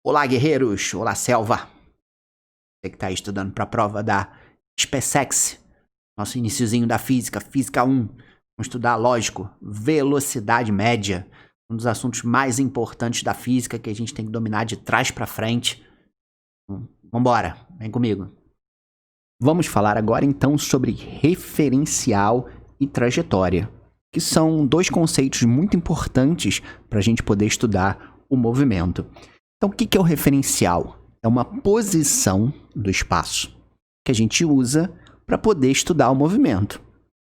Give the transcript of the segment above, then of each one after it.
Olá, guerreiros! Olá, selva! Você que está estudando para a prova da SpaceX, nosso iniciozinho da física, Física 1. Vamos estudar, lógico, velocidade média, um dos assuntos mais importantes da física que a gente tem que dominar de trás para frente. Vambora, vem comigo. Vamos falar agora então sobre referencial e trajetória, que são dois conceitos muito importantes para a gente poder estudar o movimento. Então, o que é o referencial? É uma posição do espaço que a gente usa para poder estudar o movimento.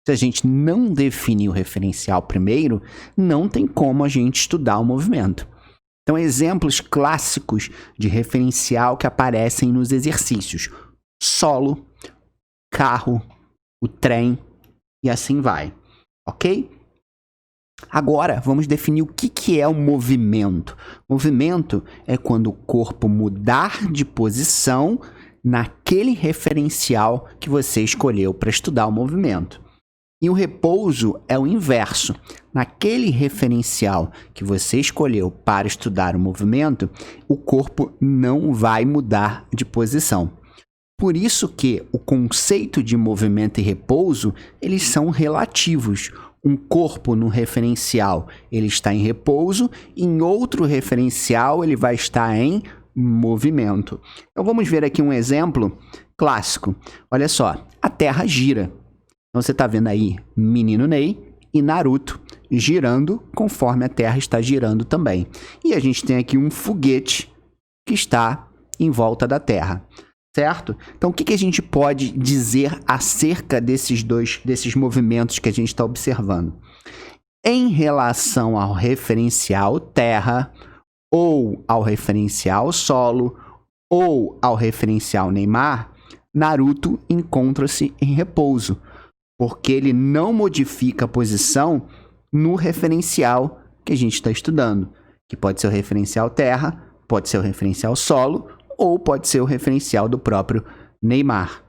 Se a gente não definir o referencial primeiro, não tem como a gente estudar o movimento. Então, exemplos clássicos de referencial que aparecem nos exercícios: solo, carro, o trem e assim vai, ok? Agora, vamos definir o que é o movimento. Movimento é quando o corpo mudar de posição naquele referencial que você escolheu para estudar o movimento. E o repouso é o inverso. Naquele referencial que você escolheu para estudar o movimento, o corpo não vai mudar de posição. Por isso que o conceito de movimento e repouso, eles são relativos. Um corpo no referencial, ele está em repouso, em outro referencial, ele vai estar em movimento. Então, vamos ver aqui um exemplo clássico. Olha só, a Terra gira. Então, você está vendo aí Menino Ney e Naruto girando conforme a Terra está girando também. E a gente tem aqui um foguete que está em volta da Terra. Certo? Então, o que a gente pode dizer acerca desses movimentos que a gente está observando? Em relação ao referencial Terra, ou ao referencial Solo, ou ao referencial Neymar, Naruto encontra-se em repouso, porque ele não modifica a posição no referencial que a gente está estudando, que pode ser o referencial Terra, pode ser o referencial Solo, ou pode ser o referencial do próprio Neymar.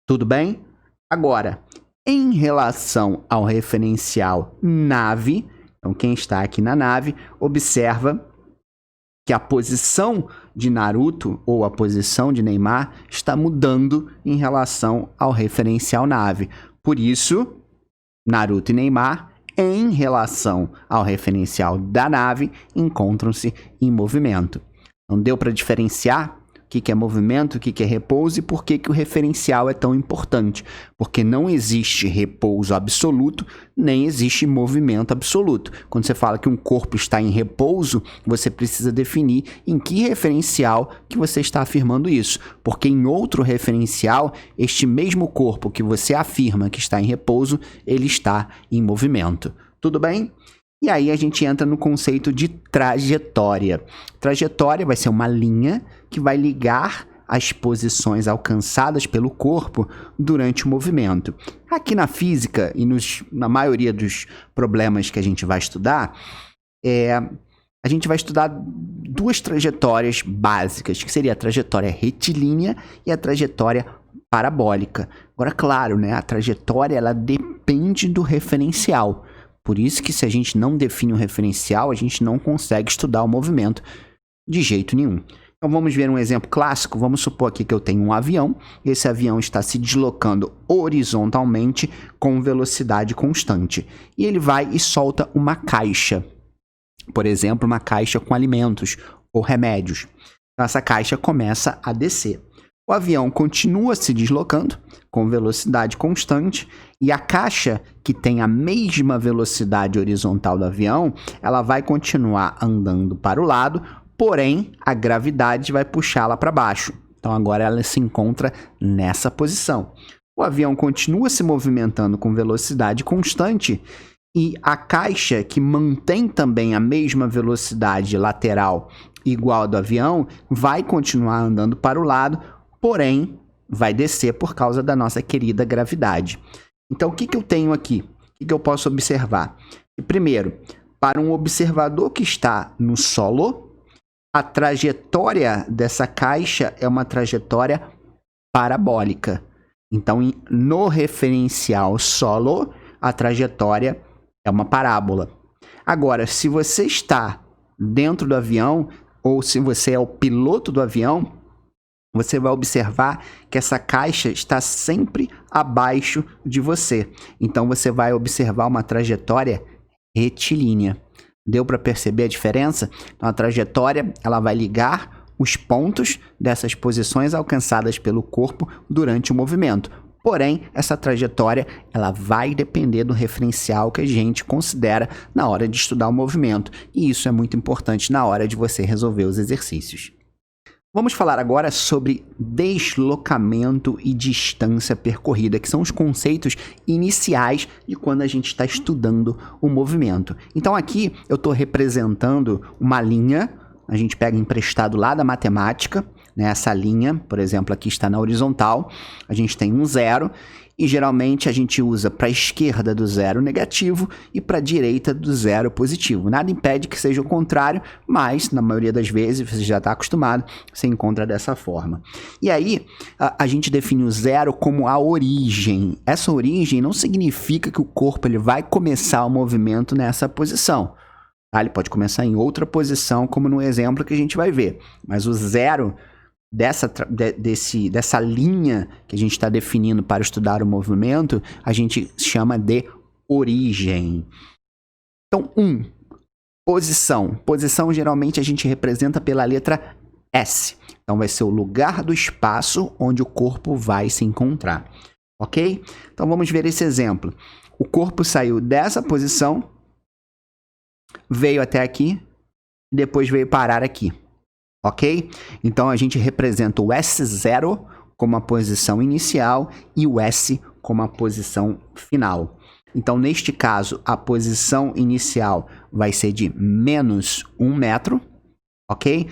Tudo bem? Agora, em relação ao referencial nave, então quem está aqui na nave, observa que a posição de Naruto ou a posição de Neymar está mudando em relação ao referencial nave. Por isso, Naruto e Neymar, em relação ao referencial da nave, encontram-se em movimento. Não deu para diferenciar o que é movimento, o que é repouso e por que o referencial é tão importante. Porque não existe repouso absoluto, nem existe movimento absoluto. Quando você fala que um corpo está em repouso, você precisa definir em que referencial que você está afirmando isso. Porque em outro referencial, este mesmo corpo que você afirma que está em repouso, ele está em movimento. Tudo bem? E aí a gente entra no conceito de trajetória. Trajetória vai ser uma linha que vai ligar as posições alcançadas pelo corpo durante o movimento. Aqui na física e na maioria dos problemas que a gente vai estudar, a gente vai estudar duas trajetórias básicas, que seria a trajetória retilínea e a trajetória parabólica. Agora, claro, né, a trajetória ela depende do referencial. Por isso que se a gente não define um referencial, a gente não consegue estudar o movimento de jeito nenhum. Então vamos ver um exemplo clássico. Vamos supor aqui que eu tenho um avião. Esse avião está se deslocando horizontalmente com velocidade constante. E ele vai e solta uma caixa. Por exemplo, uma caixa com alimentos ou remédios. Então essa caixa começa a descer. O avião continua se deslocando com velocidade constante e a caixa, que tem a mesma velocidade horizontal do avião, ela vai continuar andando para o lado, porém a gravidade vai puxá-la para baixo. Então agora ela se encontra nessa posição. O avião continua se movimentando com velocidade constante e a caixa, que mantém também a mesma velocidade lateral igual a do avião, vai continuar andando para o lado, porém, vai descer por causa da nossa querida gravidade. Então, o que eu tenho aqui? O que eu posso observar? Primeiro, para um observador que está no solo, a trajetória dessa caixa é uma trajetória parabólica. Então, no referencial solo, a trajetória é uma parábola. Agora, se você está dentro do avião, ou se você é o piloto do avião, você vai observar que essa caixa está sempre abaixo de você. Então você vai observar uma trajetória retilínea. Deu para perceber a diferença? Então a trajetória, ela vai ligar os pontos dessas posições alcançadas pelo corpo durante o movimento. Porém, essa trajetória, ela vai depender do referencial que a gente considera na hora de estudar o movimento. E isso é muito importante na hora de você resolver os exercícios. Vamos falar agora sobre deslocamento e distância percorrida, que são os conceitos iniciais de quando a gente está estudando o movimento. Então aqui eu estou representando uma linha, a gente pega emprestado lá da matemática, né? Essa linha, por exemplo, aqui está na horizontal, a gente tem um zero, e geralmente a gente usa para a esquerda do zero negativo e para a direita do zero positivo. Nada impede que seja o contrário, mas na maioria das vezes, você já está acostumado, você encontra dessa forma. E aí, a gente define o zero como a origem. Essa origem não significa que o corpo ele vai começar o movimento nessa posição. Tá? Ele pode começar em outra posição, como no exemplo que a gente vai ver. Mas o zero dessa linha que a gente está definindo para estudar o movimento, a gente chama de origem. Então, posição. Posição, geralmente, a gente representa pela letra S. Então, vai ser o lugar do espaço onde o corpo vai se encontrar. Ok? Então, vamos ver esse exemplo. O corpo saiu dessa posição, veio até aqui, depois veio parar aqui. Ok? Então, a gente representa o S0 como a posição inicial e o S como a posição final. Então, neste caso, a posição inicial vai ser de menos 1 metro, ok?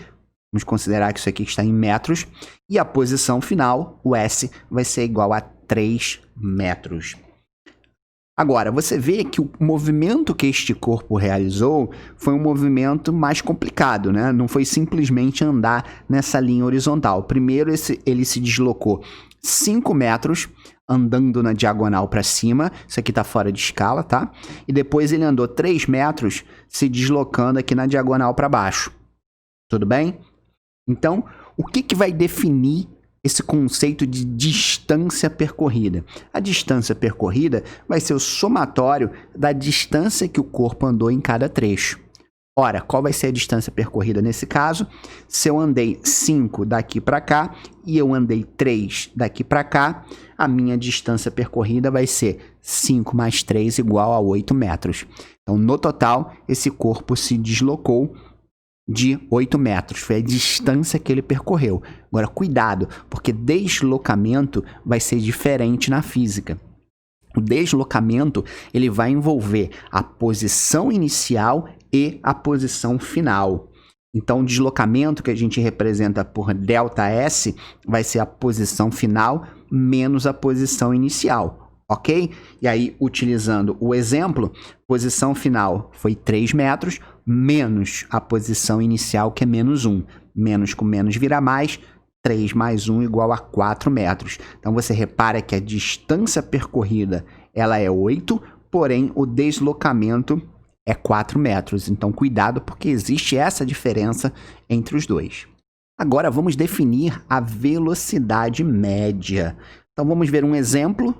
Vamos considerar que isso aqui está em metros. E a posição final, o S, vai ser igual a 3 metros. Agora, você vê que o movimento que este corpo realizou foi um movimento mais complicado, né? Não foi simplesmente andar nessa linha horizontal. Primeiro, ele se deslocou 5 metros andando na diagonal para cima. Isso aqui está fora de escala, tá? E depois ele andou 3 metros se deslocando aqui na diagonal para baixo. Tudo bem? Então, o que vai definir esse conceito de distância percorrida? A distância percorrida vai ser o somatório da distância que o corpo andou em cada trecho. Ora, qual vai ser a distância percorrida nesse caso? Se eu andei 5 daqui para cá e eu andei 3 daqui para cá, a minha distância percorrida vai ser 5 mais 3 igual a 8 metros. Então, no total, esse corpo se deslocou de 8 metros, foi a distância que ele percorreu. Agora, cuidado, porque deslocamento vai ser diferente na física. O deslocamento ele vai envolver a posição inicial e a posição final. Então, o deslocamento que a gente representa por ΔS vai ser a posição final menos a posição inicial. Ok? E aí, utilizando o exemplo, posição final foi 3 metros, menos a posição inicial, que é menos 1. Menos com menos vira mais, 3 mais 1 igual a 4 metros. Então, você repara que a distância percorrida ela é 8, porém, o deslocamento é 4 metros. Então, cuidado, porque existe essa diferença entre os dois. Agora, vamos definir a velocidade média. Então, vamos ver um exemplo.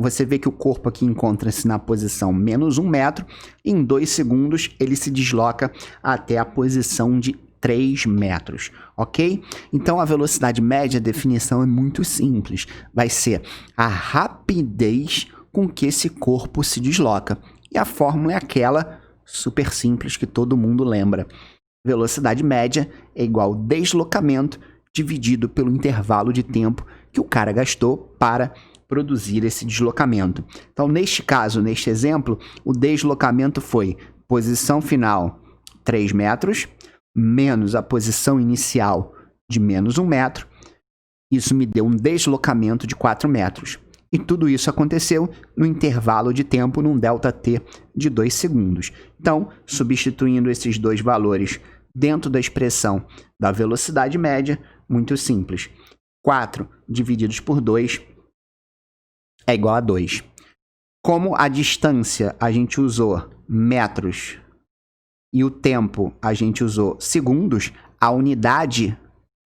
Você vê que o corpo aqui encontra-se na posição menos 1 metro. Em 2 segundos, ele se desloca até a posição de 3 metros, ok? Então, a velocidade média, a definição é muito simples. Vai ser a rapidez com que esse corpo se desloca. E a fórmula é aquela super simples que todo mundo lembra. Velocidade média é igual ao deslocamento dividido pelo intervalo de tempo que o cara gastou para produzir esse deslocamento. Então, neste caso, neste exemplo, o deslocamento foi posição final 3 metros, menos a posição inicial de menos 1 metro. Isso me deu um deslocamento de 4 metros. E tudo isso aconteceu no intervalo de tempo, num ΔT de 2 segundos. Então, substituindo esses dois valores dentro da expressão da velocidade média, muito simples. 4 divididos por 2 é igual a 2. Como a distância a gente usou metros e o tempo a gente usou segundos, a unidade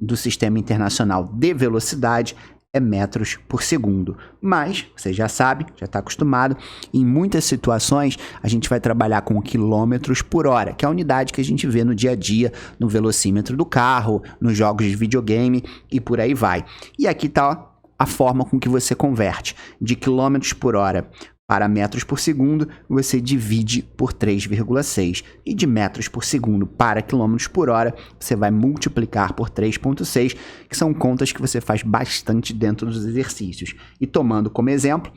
do Sistema Internacional de Velocidade é metros por segundo. Mas, você já sabe, já está acostumado, em muitas situações a gente vai trabalhar com quilômetros por hora, que é a unidade que a gente vê no dia a dia, no velocímetro do carro, nos jogos de videogame e por aí vai. E aqui está a forma com que você converte de quilômetros por hora para metros por segundo, você divide por 3,6. E de metros por segundo para quilômetros por hora, você vai multiplicar por 3,6, que são contas que você faz bastante dentro dos exercícios. E tomando como exemplo,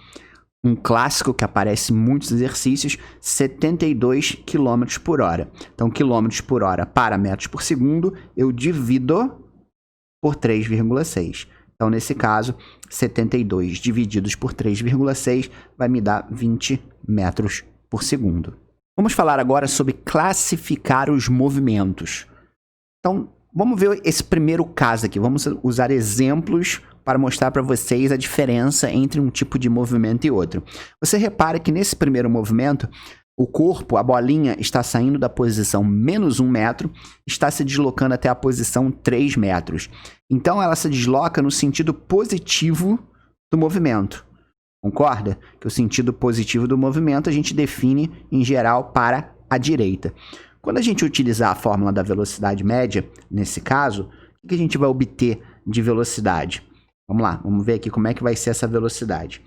um clássico que aparece em muitos exercícios, 72 km por hora. Então, quilômetros por hora para metros por segundo, eu divido por 3,6. Então, nesse caso, 72 divididos por 3,6 vai me dar 20 metros por segundo. Vamos falar agora sobre classificar os movimentos. Então, vamos ver esse primeiro caso aqui. Vamos usar exemplos para mostrar para vocês a diferença entre um tipo de movimento e outro. Você repara que nesse primeiro movimento, o corpo, a bolinha, está saindo da posição menos 1 metro, está se deslocando até a posição 3 metros. Então, ela se desloca no sentido positivo do movimento. Concorda? Que o sentido positivo do movimento a gente define, em geral, para a direita. Quando a gente utilizar a fórmula da velocidade média, nesse caso, o que a gente vai obter de velocidade? Vamos lá, vamos ver aqui como é que vai ser essa velocidade.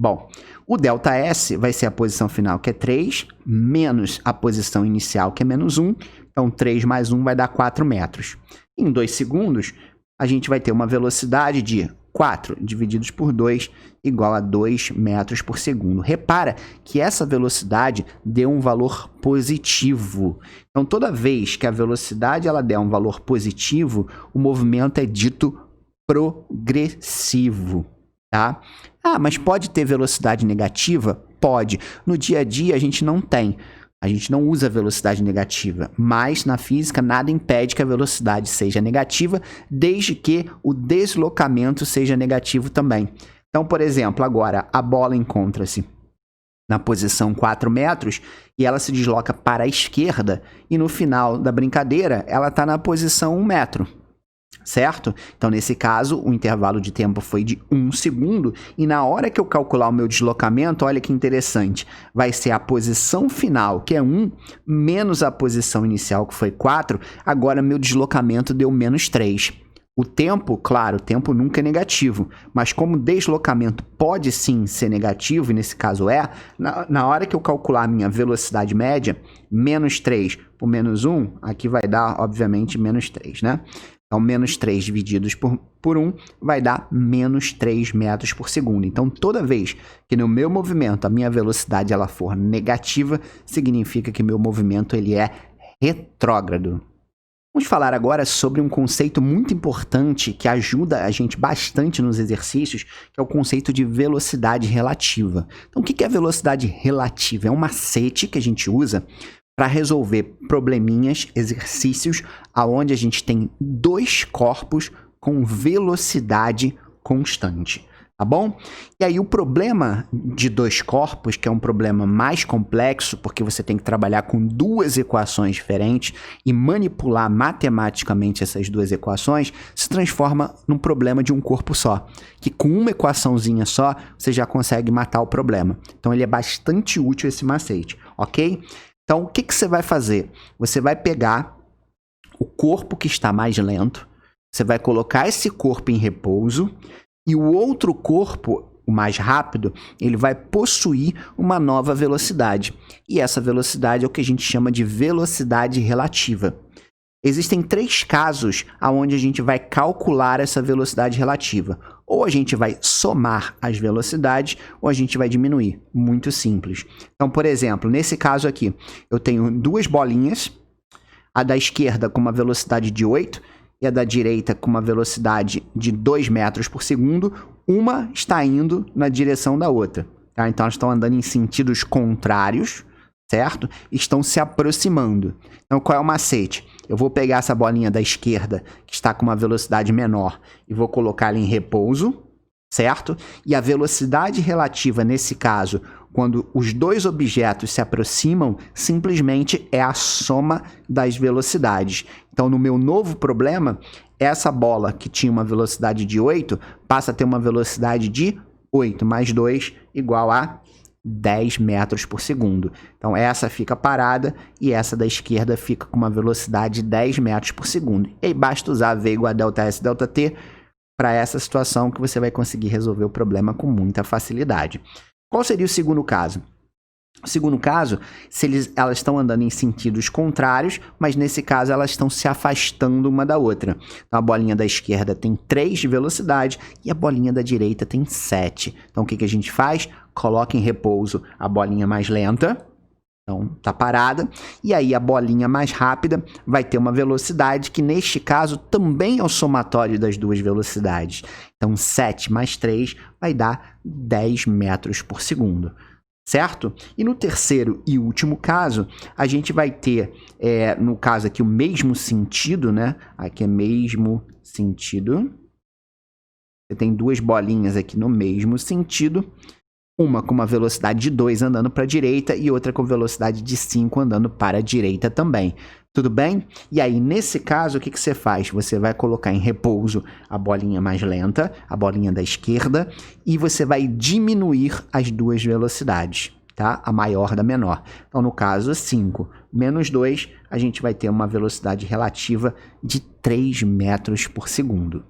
Bom, o ΔS vai ser a posição final, que é 3, menos a posição inicial, que é menos 1. Então, 3 mais 1 vai dar 4 metros. Em 2 segundos, a gente vai ter uma velocidade de 4 divididos por 2 igual a 2 metros por segundo. Repara que essa velocidade deu um valor positivo. Então, toda vez que a velocidade ela der um valor positivo, o movimento é dito progressivo. Tá? Ah, mas pode ter velocidade negativa? Pode. No dia a dia a gente não tem. A gente não usa velocidade negativa, mas na física nada impede que a velocidade seja negativa, desde que o deslocamento seja negativo também. Então, por exemplo, agora a bola encontra-se na posição 4 metros e ela se desloca para a esquerda e no final da brincadeira ela está na posição 1 metro. Certo? Então, nesse caso, o intervalo de tempo foi de 1 segundo e na hora que eu calcular o meu deslocamento, olha que interessante, vai ser a posição final, que é 1, menos a posição inicial, que foi 4, agora meu deslocamento deu menos 3. O tempo, claro, o tempo nunca é negativo, mas como o deslocamento pode sim ser negativo, e nesse caso na hora que eu calcular a minha velocidade média, menos 3 por menos 1, aqui vai dar, obviamente, menos 3, né? Então, menos 3 divididos por 1 vai dar menos 3 metros por segundo. Então, toda vez que no meu movimento a minha velocidade ela for negativa, significa que meu movimento ele é retrógrado. Vamos falar agora sobre um conceito muito importante que ajuda a gente bastante nos exercícios, que é o conceito de velocidade relativa. Então, o que é velocidade relativa? É um macete que a gente usa para resolver probleminhas, exercícios, onde a gente tem dois corpos com velocidade constante, tá bom? E aí o problema de dois corpos, que é um problema mais complexo, porque você tem que trabalhar com duas equações diferentes e manipular matematicamente essas duas equações, se transforma num problema de um corpo só, que com uma equaçãozinha só, você já consegue matar o problema. Então ele é bastante útil esse macete, ok? Então, o que você vai fazer? Você vai pegar o corpo que está mais lento, você vai colocar esse corpo em repouso e o outro corpo, o mais rápido, ele vai possuir uma nova velocidade. E essa velocidade é o que a gente chama de velocidade relativa. Existem 3 casos onde a gente vai calcular essa velocidade relativa. Ou a gente vai somar as velocidades, ou a gente vai diminuir. Muito simples. Então, por exemplo, nesse caso aqui, eu tenho 2 bolinhas, a da esquerda com uma velocidade de 8 e a da direita com uma velocidade de 2 metros por segundo. Uma está indo na direção da outra. Tá? Então, elas estão andando em sentidos contrários, certo? Estão se aproximando. Então, qual é o macete? Eu vou pegar essa bolinha da esquerda, que está com uma velocidade menor, e vou colocar ela em repouso, certo? E a velocidade relativa, nesse caso, quando os dois objetos se aproximam, simplesmente é a soma das velocidades. Então, no meu novo problema, essa bola que tinha uma velocidade de 8 passa a ter uma velocidade de 8 mais 2 igual a 10 metros por segundo. Então, essa fica parada e essa da esquerda fica com uma velocidade de 10 metros por segundo. E aí basta usar V igual a ΔS ΔT para essa situação que você vai conseguir resolver o problema com muita facilidade. Qual seria o segundo caso? O segundo caso, se elas estão andando em sentidos contrários, mas nesse caso elas estão se afastando uma da outra. Então a bolinha da esquerda tem 3 de velocidade e a bolinha da direita tem 7. Então o que a gente faz? Coloca em repouso a bolinha mais lenta, então tá parada, e aí a bolinha mais rápida vai ter uma velocidade que neste caso também é o somatório das duas velocidades. Então 7 mais 3 vai dar 10 metros por segundo. Certo? E no terceiro e último caso, a gente vai ter, no caso aqui, o mesmo sentido, né? Aqui é mesmo sentido. Você tem duas bolinhas aqui no mesmo sentido. Uma com uma velocidade de 2 andando para a direita e outra com velocidade de 5 andando para a direita também. Tudo bem? E aí, nesse caso, o que você faz? Você vai colocar em repouso a bolinha mais lenta, a bolinha da esquerda, e você vai diminuir as duas velocidades, tá? A maior da menor. Então, no caso, 5 menos 2, a gente vai ter uma velocidade relativa de 3 metros por segundo.